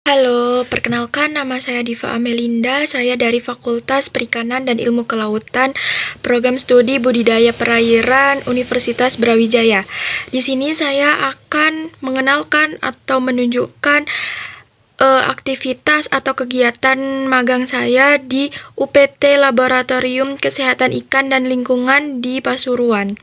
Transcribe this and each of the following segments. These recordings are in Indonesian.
Halo, perkenalkan nama saya Diva Amelinda, saya dari Fakultas Perikanan dan Ilmu Kelautan, Program Studi Budidaya Perairan, Universitas Brawijaya. Di sini saya akan mengenalkan atau menunjukkan aktivitas atau kegiatan magang saya di UPT Laboratorium Kesehatan Ikan dan Lingkungan di Pasuruan.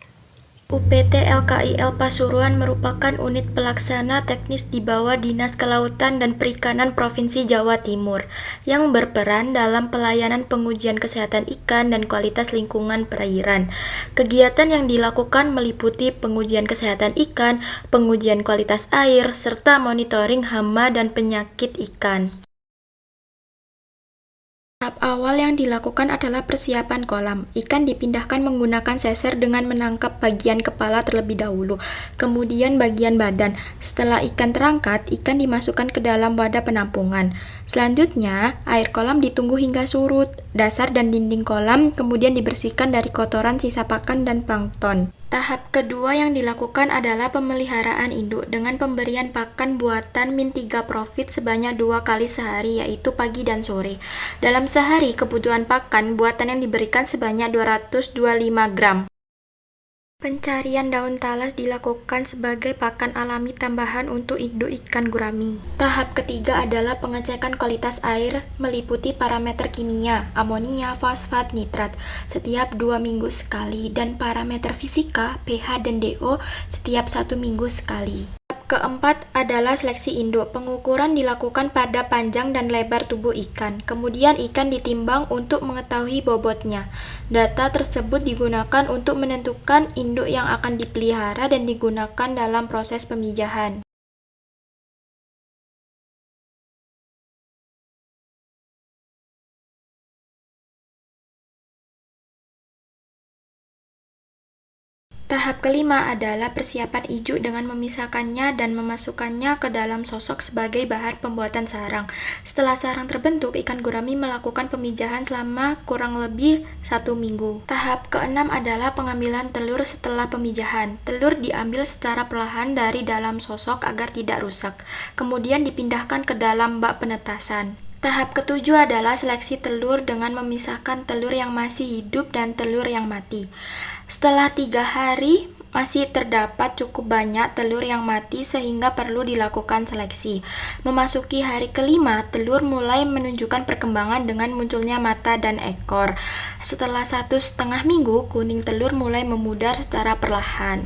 UPT LKIL Pasuruan merupakan unit pelaksana teknis di bawah Dinas Kelautan dan Perikanan Provinsi Jawa Timur yang berperan dalam pelayanan pengujian kesehatan ikan dan kualitas lingkungan perairan. Kegiatan yang dilakukan meliputi pengujian kesehatan ikan, pengujian kualitas air, serta monitoring hama dan penyakit ikan. Tahap awal yang dilakukan adalah persiapan kolam. Ikan dipindahkan menggunakan seser dengan menangkap bagian kepala terlebih dahulu, kemudian bagian badan. Setelah ikan terangkat, ikan dimasukkan ke dalam wadah penampungan. Selanjutnya, air kolam ditunggu hingga surut. Dasar dan dinding kolam kemudian dibersihkan dari kotoran, sisa pakan, dan plankton. Tahap kedua yang dilakukan adalah pemeliharaan induk dengan pemberian pakan buatan min 3 profit sebanyak 2 kali sehari, yaitu pagi dan sore. Dalam sehari, kebutuhan pakan buatan yang diberikan sebanyak 225 gram. Pencarian daun talas dilakukan sebagai pakan alami tambahan untuk induk ikan gurami. Tahap ketiga adalah pengecekan kualitas air meliputi parameter kimia, amonia, fosfat, nitrat setiap 2 minggu sekali dan parameter fisika, pH dan DO setiap 1 minggu sekali. Keempat adalah seleksi induk. Pengukuran dilakukan pada panjang dan lebar tubuh ikan. Kemudian ikan ditimbang untuk mengetahui bobotnya. Data tersebut digunakan untuk menentukan induk yang akan dipelihara dan digunakan dalam proses pemijahan. Tahap kelima adalah persiapan ijuk dengan memisahkannya dan memasukkannya ke dalam sosok sebagai bahan pembuatan sarang. Setelah sarang terbentuk, ikan gurami melakukan pemijahan selama kurang lebih 1 minggu. Tahap keenam adalah pengambilan telur setelah pemijahan. Telur diambil secara perlahan dari dalam sosok agar tidak rusak, kemudian dipindahkan ke dalam bak penetasan. Tahap ketujuh adalah seleksi telur dengan memisahkan telur yang masih hidup dan telur yang mati. Setelah 3 hari, masih terdapat cukup banyak telur yang mati sehingga perlu dilakukan seleksi. Memasuki hari kelima, telur mulai menunjukkan perkembangan dengan munculnya mata dan ekor. Setelah 1,5 minggu, kuning telur mulai memudar secara perlahan.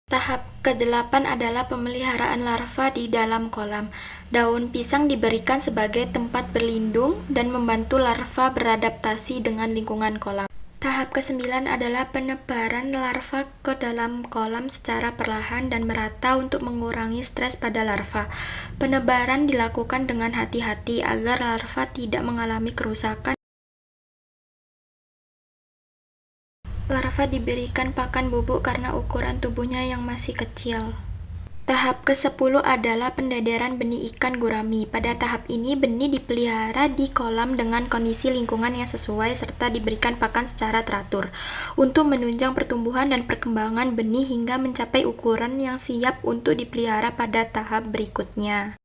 Tahap ke-8 adalah pemeliharaan larva di dalam kolam. Daun pisang diberikan sebagai tempat berlindung dan membantu larva beradaptasi dengan lingkungan kolam. Tahap ke-9 adalah penebaran larva ke dalam kolam secara perlahan dan merata untuk mengurangi stres pada larva. Penebaran dilakukan dengan hati-hati agar larva tidak mengalami kerusakan. Larva diberikan pakan bubuk karena ukuran tubuhnya yang masih kecil. Tahap ke-10 adalah pendederan benih ikan gurami. Pada tahap ini, benih dipelihara di kolam dengan kondisi lingkungan yang sesuai serta diberikan pakan secara teratur untuk menunjang pertumbuhan dan perkembangan benih hingga mencapai ukuran yang siap untuk dipelihara pada tahap berikutnya.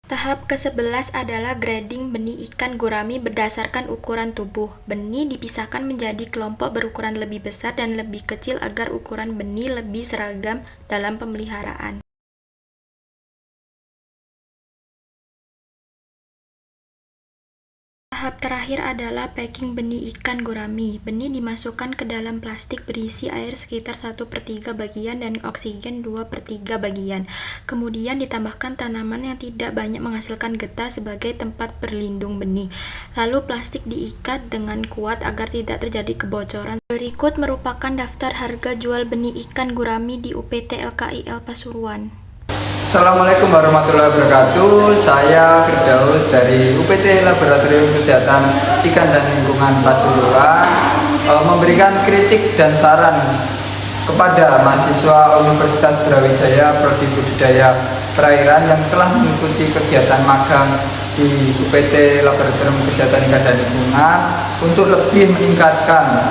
Tahap ke-11 adalah grading benih ikan gurami berdasarkan ukuran tubuh. Benih dipisahkan menjadi kelompok berukuran lebih besar dan lebih kecil agar ukuran benih lebih seragam dalam pemeliharaan. Tahap terakhir adalah packing benih ikan gurami. Benih dimasukkan ke dalam plastik berisi air sekitar 1/3 bagian dan oksigen 2/3 bagian. Kemudian ditambahkan tanaman yang tidak banyak menghasilkan getah sebagai tempat berlindung benih. Lalu plastik diikat dengan kuat agar tidak terjadi kebocoran. Berikut merupakan daftar harga jual benih ikan gurami di UPT LKIL Pasuruan. Assalamualaikum warahmatullahi wabarakatuh. Saya Firdaus dari UPT Laboratorium Kesehatan Pendidikan dan Lingkungan Pasuruan memberikan kritik dan saran kepada mahasiswa Universitas Brawijaya Prodi Budidaya Perairan yang telah mengikuti kegiatan magang di UPT Laboratorium Kesehatan Ikan dan Lingkungan untuk lebih meningkatkan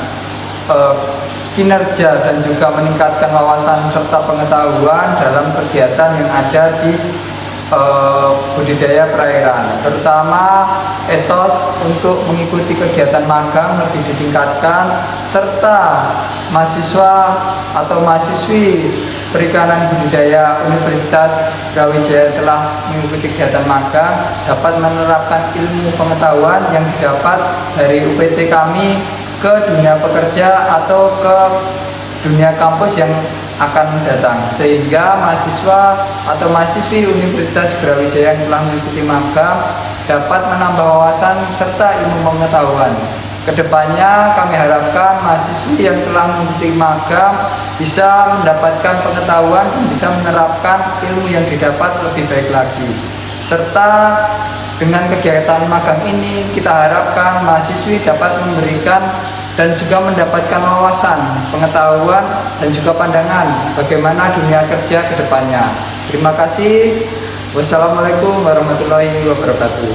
kinerja dan juga meningkatkan wawasan serta pengetahuan dalam kegiatan yang ada di budidaya perairan, terutama etos untuk mengikuti kegiatan magang lebih ditingkatkan, serta mahasiswa atau mahasiswi perikanan budidaya Universitas Brawijaya telah mengikuti kegiatan magang dapat menerapkan ilmu pengetahuan yang didapat dari UPT kami ke dunia pekerja atau ke dunia kampus yang akan datang, sehingga mahasiswa atau mahasiswi Universitas Brawijaya yang telah mengikuti magang dapat menambah wawasan serta ilmu pengetahuan. Kedepannya kami harapkan mahasiswi yang telah mengikuti magang bisa mendapatkan pengetahuan dan bisa menerapkan ilmu yang didapat lebih baik lagi. Serta dengan kegiatan magang ini kita harapkan mahasiswi dapat memberikan dan juga mendapatkan wawasan, pengetahuan, dan juga pandangan bagaimana dunia kerja ke depannya. Terima kasih. Wassalamualaikum warahmatullahi wabarakatuh.